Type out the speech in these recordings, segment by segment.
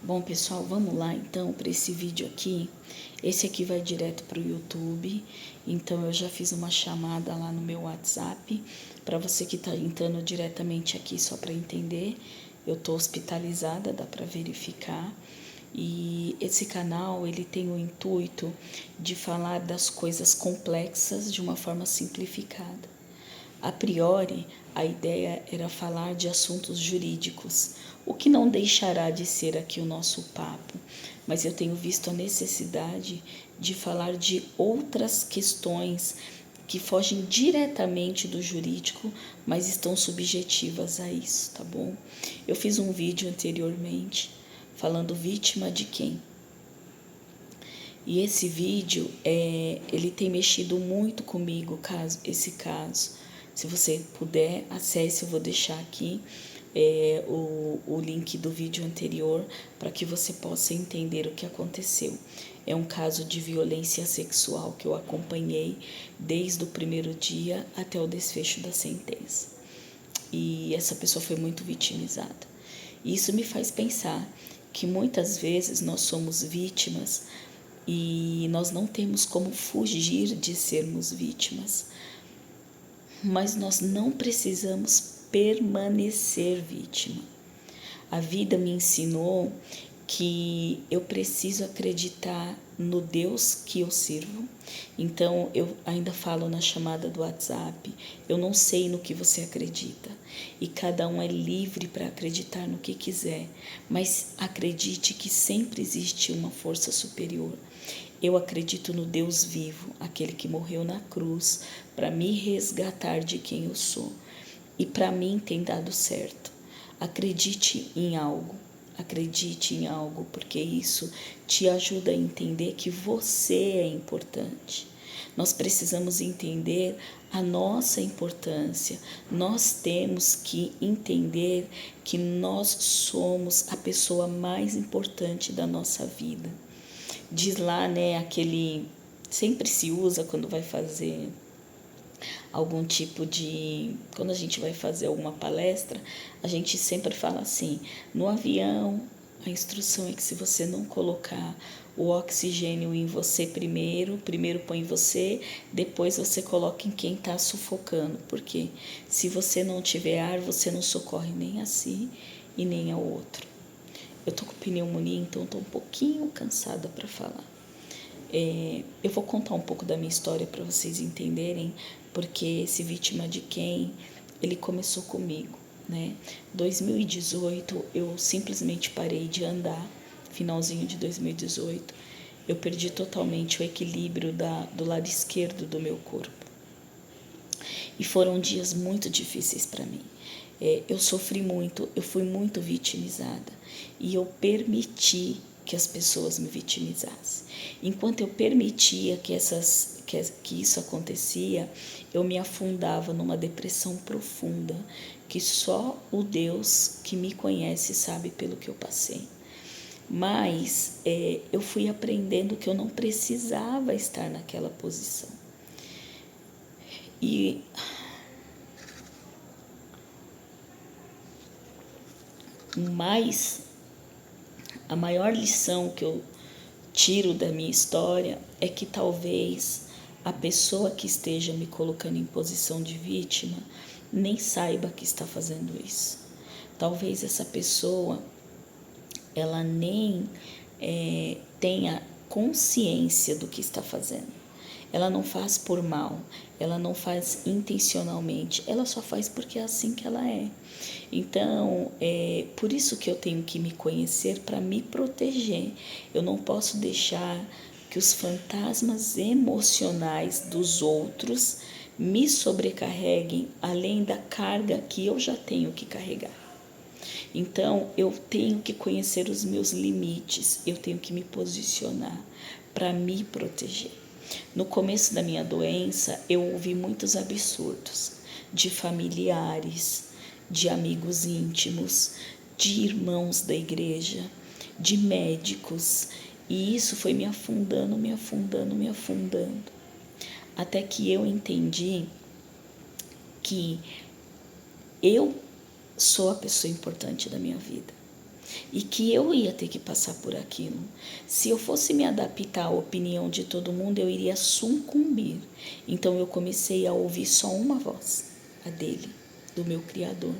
Bom, pessoal, vamos lá então para esse vídeo aqui. Esse aqui vai direto para o YouTube, então eu já fiz uma chamada lá no meu WhatsApp. Para você que está entrando diretamente aqui só para entender, eu estou hospitalizada, dá para verificar. E esse canal ele tem o intuito de falar das coisas complexas de uma forma simplificada. A priori, a ideia era falar de assuntos jurídicos, o que não deixará de ser aqui o nosso papo, mas eu tenho visto a necessidade de falar de outras questões que fogem diretamente do jurídico, mas estão subjetivas a isso, tá bom? Eu fiz um vídeo anteriormente falando vítima de quem? E esse vídeo, ele tem mexido muito comigo, esse caso. Se você puder, acesse, eu vou deixar aqui o link do vídeo anterior para que você possa entender o que aconteceu. É um caso de violência sexual que eu acompanhei desde o primeiro dia até o desfecho da sentença. E essa pessoa foi muito vitimizada. E isso me faz pensar que muitas vezes nós somos vítimas e nós não temos como fugir de sermos vítimas, mas nós não precisamos permanecer vítima. A vida me ensinou que eu preciso acreditar no Deus que eu sirvo. Então, eu ainda falo na chamada do WhatsApp, eu não sei no que você acredita. E cada um é livre para acreditar no que quiser, mas acredite que sempre existe uma força superior. Eu acredito no Deus vivo, aquele que morreu na cruz para me resgatar de quem eu sou. E para mim tem dado certo. Acredite em algo, porque isso te ajuda a entender que você é importante. Nós precisamos entender a nossa importância. Nós temos que entender que nós somos a pessoa mais importante da nossa vida. Diz lá, né, aquele... Sempre se usa quando vai fazer algum tipo de... Quando a gente vai fazer alguma palestra, a gente sempre fala assim, no avião, a instrução é que se você não colocar o oxigênio em você primeiro põe em você, depois você coloca em quem está sufocando, porque se você não tiver ar, você não socorre nem a si e nem ao outro. Eu tô com pneumonia, então tô um pouquinho cansada para falar. Eu vou contar um pouco da minha história para vocês entenderem, porque esse vítima de quem, ele começou comigo, né? 2018, eu simplesmente parei de andar, finalzinho de 2018, eu perdi totalmente o equilíbrio do lado esquerdo do meu corpo. E foram dias muito difíceis para mim. Eu sofri muito, eu fui muito vitimizada e eu permiti que as pessoas me vitimizassem. Enquanto eu permitia que isso acontecia, eu me afundava numa depressão profunda que só o Deus que me conhece sabe pelo que eu passei. Mas eu fui aprendendo que eu não precisava estar naquela posição. Mas a maior lição que eu tiro da minha história é que talvez a pessoa que esteja me colocando em posição de vítima nem saiba que está fazendo isso. Talvez essa pessoa ela nem tenha consciência do que está fazendo. Ela não faz por mal, ela não faz intencionalmente, ela só faz porque é assim que ela é. Então, é por isso que eu tenho que me conhecer para me proteger. Eu não posso deixar que os fantasmas emocionais dos outros me sobrecarreguem além da carga que eu já tenho que carregar. Então, eu tenho que conhecer os meus limites, eu tenho que me posicionar para me proteger. No começo da minha doença, eu ouvi muitos absurdos de familiares, de amigos íntimos, de irmãos da igreja, de médicos, e isso foi me afundando, me afundando, me afundando. Até que eu entendi que eu sou a pessoa importante da minha vida. e que eu ia ter que passar por aquilo. Se eu fosse me adaptar à opinião de todo mundo, eu iria sucumbir. Então eu comecei a ouvir só uma voz, a dele, do meu Criador.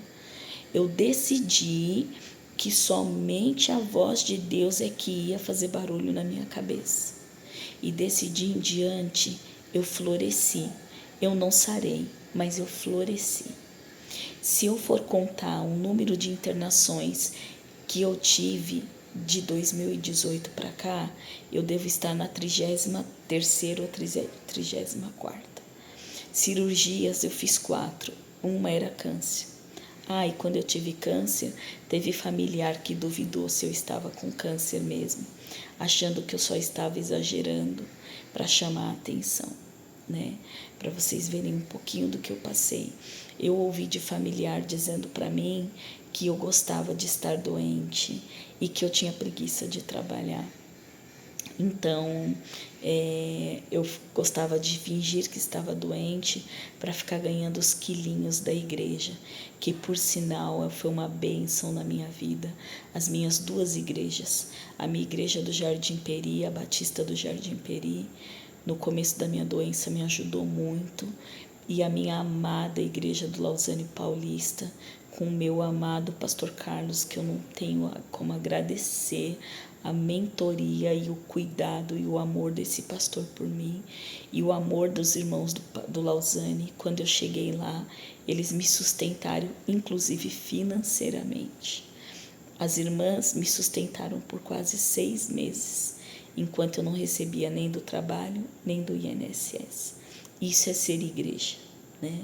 Eu decidi que somente a voz de Deus é que ia fazer barulho na minha cabeça. E desse dia em diante eu floresci. Eu não sarei, mas eu floresci. Se eu for contar o número de internações que eu tive de 2018 para cá, eu devo estar na 33ª ou 34ª. Cirurgias eu fiz 4, uma era câncer. E quando eu tive câncer, teve familiar que duvidou se eu estava com câncer mesmo, achando que eu só estava exagerando para chamar a atenção, né? Para vocês verem um pouquinho do que eu passei. Eu ouvi de familiar dizendo para mim que eu gostava de estar doente e que eu tinha preguiça de trabalhar. Então, eu gostava de fingir que estava doente para ficar ganhando os quilinhos da igreja, que por sinal foi uma bênção na minha vida. As minhas 2 igrejas, a minha igreja do Jardim Peri, a Batista do Jardim Peri, no começo da minha doença me ajudou muito, e a minha amada igreja do Lausanne Paulista, com o meu amado pastor Carlos, que eu não tenho como agradecer a mentoria e o cuidado e o amor desse pastor por mim, e o amor dos irmãos do Lausanne. Quando eu cheguei lá, eles me sustentaram, inclusive financeiramente. As irmãs me sustentaram por quase 6 meses, enquanto eu não recebia nem do trabalho, nem do INSS. Isso é ser igreja, né?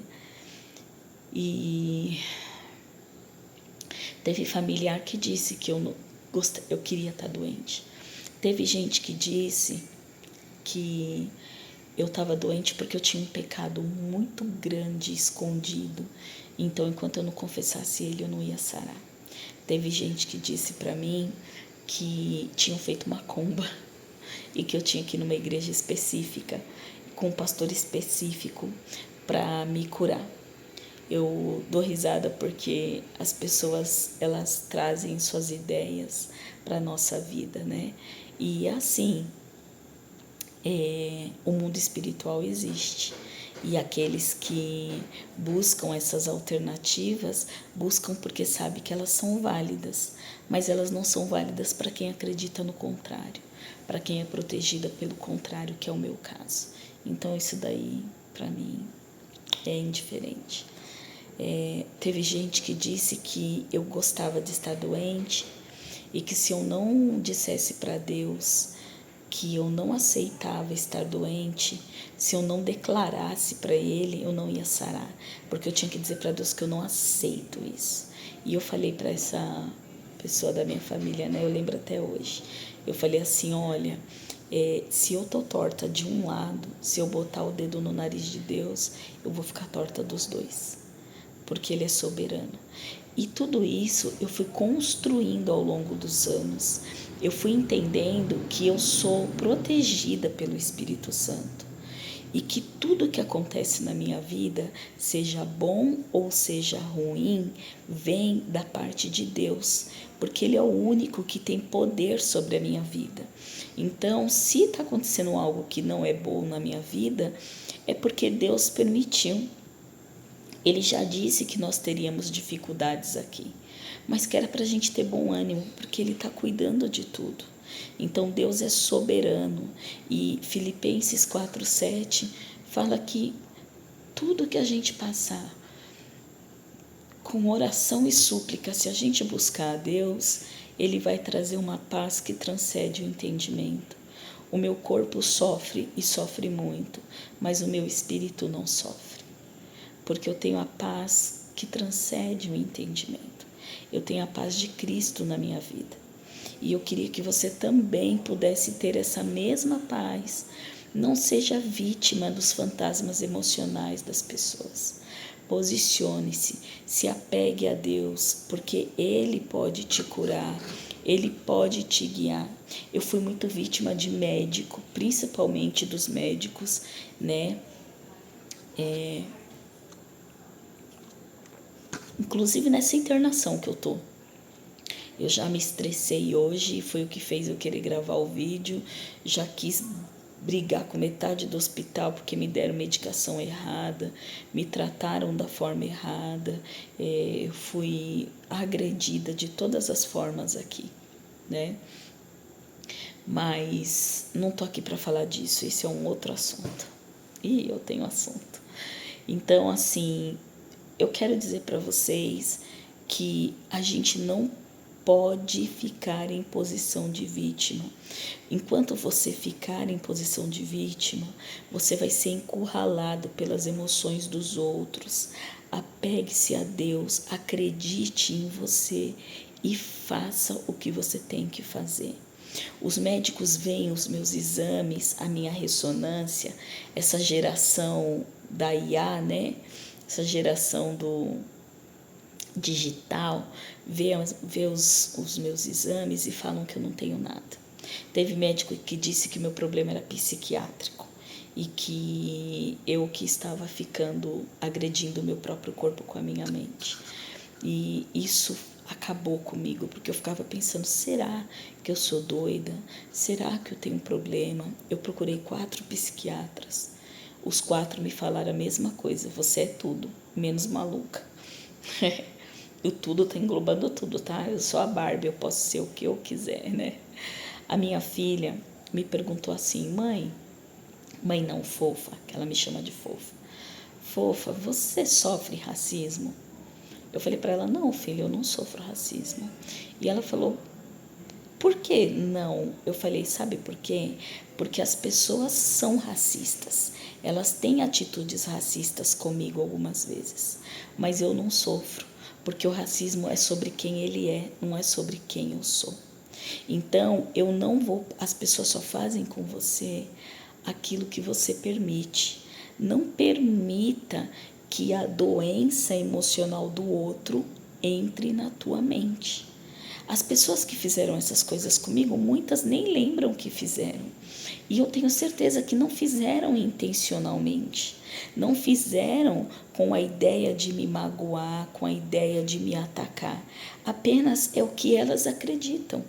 E teve familiar que disse que eu queria estar doente. Teve gente que disse que eu estava doente porque eu tinha um pecado muito grande escondido. Então, enquanto eu não confessasse ele, eu não ia sarar. Teve gente que disse para mim que tinham feito uma macumba e que eu tinha que ir numa igreja específica, com um pastor específico, para me curar. Eu dou risada porque as pessoas, elas trazem suas ideias para a nossa vida, né? E assim, o mundo espiritual existe. E aqueles que buscam essas alternativas, buscam porque sabem que elas são válidas, mas elas não são válidas para quem acredita no contrário, para quem é protegida pelo contrário, que é o meu caso. Então isso daí, para mim, é indiferente. Teve gente que disse que eu gostava de estar doente e que se eu não dissesse para Deus que eu não aceitava estar doente, se eu não declarasse para Ele, eu não ia sarar, porque eu tinha que dizer para Deus que eu não aceito isso. E eu falei para essa pessoa da minha família, né? Eu lembro até hoje. Eu falei assim, olha, se eu tô torta de um lado, se eu botar o dedo no nariz de Deus, eu vou ficar torta dos dois, porque Ele é soberano. E tudo isso eu fui construindo ao longo dos anos. Eu fui entendendo que eu sou protegida pelo Espírito Santo e que tudo que acontece na minha vida, seja bom ou seja ruim, vem da parte de Deus, porque Ele é o único que tem poder sobre a minha vida. Então, se está acontecendo algo que não é bom na minha vida, é porque Deus permitiu. Ele já disse que nós teríamos dificuldades aqui, mas que era para a gente ter bom ânimo, porque Ele está cuidando de tudo. Então Deus é soberano, e Filipenses 4:7 fala que tudo que a gente passar com oração e súplica, se a gente buscar a Deus, Ele vai trazer uma paz que transcende o entendimento. O meu corpo sofre e sofre muito, mas o meu espírito não sofre, porque eu tenho a paz que transcende o entendimento. Eu tenho a paz de Cristo na minha vida. E eu queria que você também pudesse ter essa mesma paz. Não seja vítima dos fantasmas emocionais das pessoas. Posicione-se, se apegue a Deus, porque Ele pode te curar, Ele pode te guiar. Eu fui muito vítima de médico, principalmente dos médicos, né? Inclusive nessa internação que eu tô. Eu já me estressei hoje, foi o que fez eu querer gravar o vídeo. Já quis brigar com metade do hospital porque me deram medicação errada, me trataram da forma errada, fui agredida de todas as formas aqui, né? Mas não tô aqui para falar disso, esse é um outro assunto. E eu tenho assunto. Então, assim, eu quero dizer para vocês que a gente não pode ficar em posição de vítima. Enquanto você ficar em posição de vítima, você vai ser encurralado pelas emoções dos outros. Apegue-se a Deus, acredite em você e faça o que você tem que fazer. Os médicos veem os meus exames, a minha ressonância, essa geração da IA, né? Essa geração do digital, vê os meus exames e falam que eu não tenho nada. Teve médico que disse que meu problema era psiquiátrico e que eu que estava agredindo o meu próprio corpo com a minha mente. E isso acabou comigo, porque eu ficava pensando, será que eu sou doida? Será que eu tenho um problema? Eu procurei 4 psiquiatras. Os 4 me falaram a mesma coisa, você é tudo, menos maluca. O tudo tá englobando tudo, tá? Eu sou a Barbie, eu posso ser o que eu quiser, né? A minha filha me perguntou assim, mãe não, fofa, que ela me chama de fofa. Fofa, você sofre racismo? Eu falei para ela, não, filha, eu não sofro racismo. E ela falou, por que não? Eu falei, sabe por quê? Porque as pessoas são racistas. Elas têm atitudes racistas comigo algumas vezes, mas eu não sofro, porque o racismo é sobre quem ele é, não é sobre quem eu sou. Então, eu não vou, as pessoas só fazem com você aquilo que você permite. Não permita que a doença emocional do outro entre na tua mente. As pessoas que fizeram essas coisas comigo, muitas nem lembram que fizeram. E eu tenho certeza que não fizeram intencionalmente. Não fizeram com a ideia de me magoar, com a ideia de me atacar. Apenas é o que elas acreditam.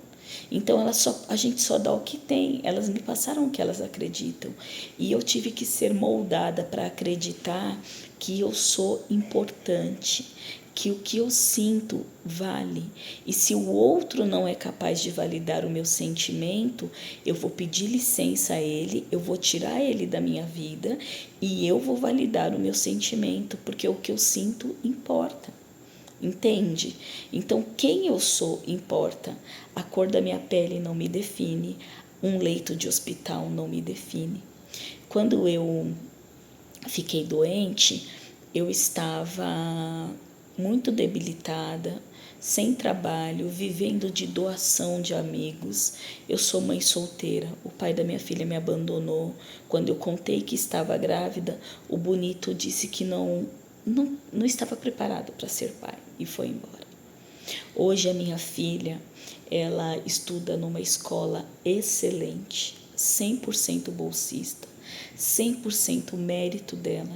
Então a gente só dá o que tem, elas me passaram o que elas acreditam. E eu tive que ser moldada para acreditar que eu sou importante, que o que eu sinto vale. E se o outro não é capaz de validar o meu sentimento, eu vou pedir licença a ele, eu vou tirar ele da minha vida e eu vou validar o meu sentimento, porque o que eu sinto importa. Entende? Então, quem eu sou importa. A cor da minha pele não me define. Um leito de hospital não me define. Quando eu fiquei doente, eu estava muito debilitada, sem trabalho, vivendo de doação de amigos. Eu sou mãe solteira. O pai da minha filha me abandonou. Quando eu contei que estava grávida, o bonito disse que não estava preparado para ser pai e foi embora. Hoje a minha filha, ela estuda numa escola excelente, 100% bolsista, 100% mérito dela.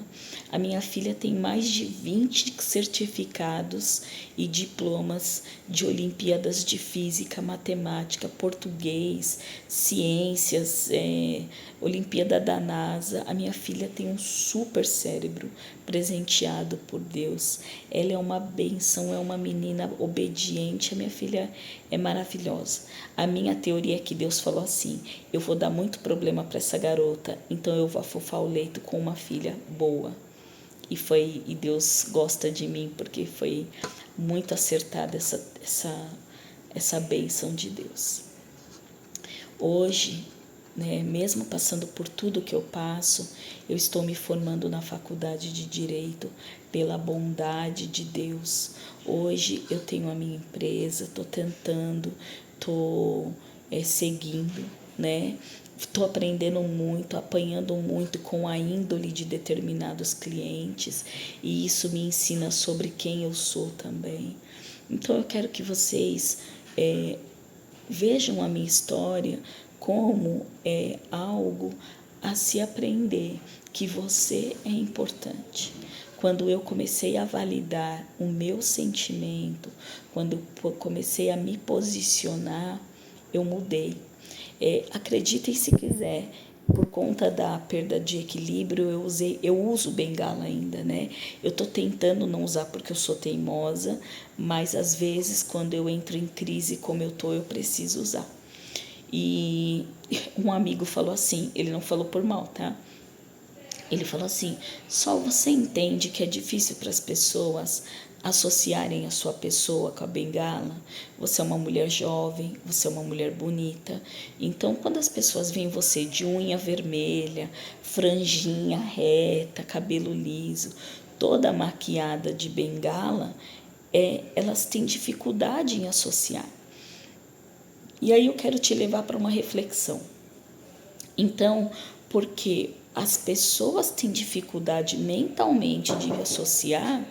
A minha filha tem mais de 20 certificados e diplomas de Olimpíadas de Física, Matemática, Português, Ciências, Olimpíada da NASA. A minha filha tem um super cérebro presenteado por Deus. Ela é uma bênção, é uma menina obediente. A minha filha é maravilhosa. A minha teoria é que Deus falou assim, eu vou dar muito problema para essa garota, então eu vou afofar o leito com uma filha boa. E Deus gosta de mim porque foi muito acertada essa bênção de Deus. Hoje, né, mesmo passando por tudo que eu passo, eu estou me formando na faculdade de Direito pela bondade de Deus. Hoje eu tenho a minha empresa, estou tentando, estou seguindo, né? Estou aprendendo muito, apanhando muito com a índole de determinados clientes e isso me ensina sobre quem eu sou também. Então eu quero que vocês vejam a minha história como algo a se aprender, que você é importante. quando eu comecei a validar o meu sentimento, quando eu comecei a me posicionar, eu mudei. Acreditem se quiser, por conta da perda de equilíbrio, eu uso bengala ainda, né? Eu tô tentando não usar porque eu sou teimosa, mas às vezes quando eu entro em crise como eu preciso usar. E um amigo falou assim, ele não falou por mal, tá? Ele falou assim: só você entende que é difícil para as pessoas associarem a sua pessoa com a bengala. Você é uma mulher jovem, você é uma mulher bonita. Então, quando as pessoas veem você de unha vermelha, franjinha reta, cabelo liso, toda maquiada de bengala, elas têm dificuldade em associar. E aí eu quero te levar para uma reflexão. Então, porque as pessoas têm dificuldade mentalmente de associar,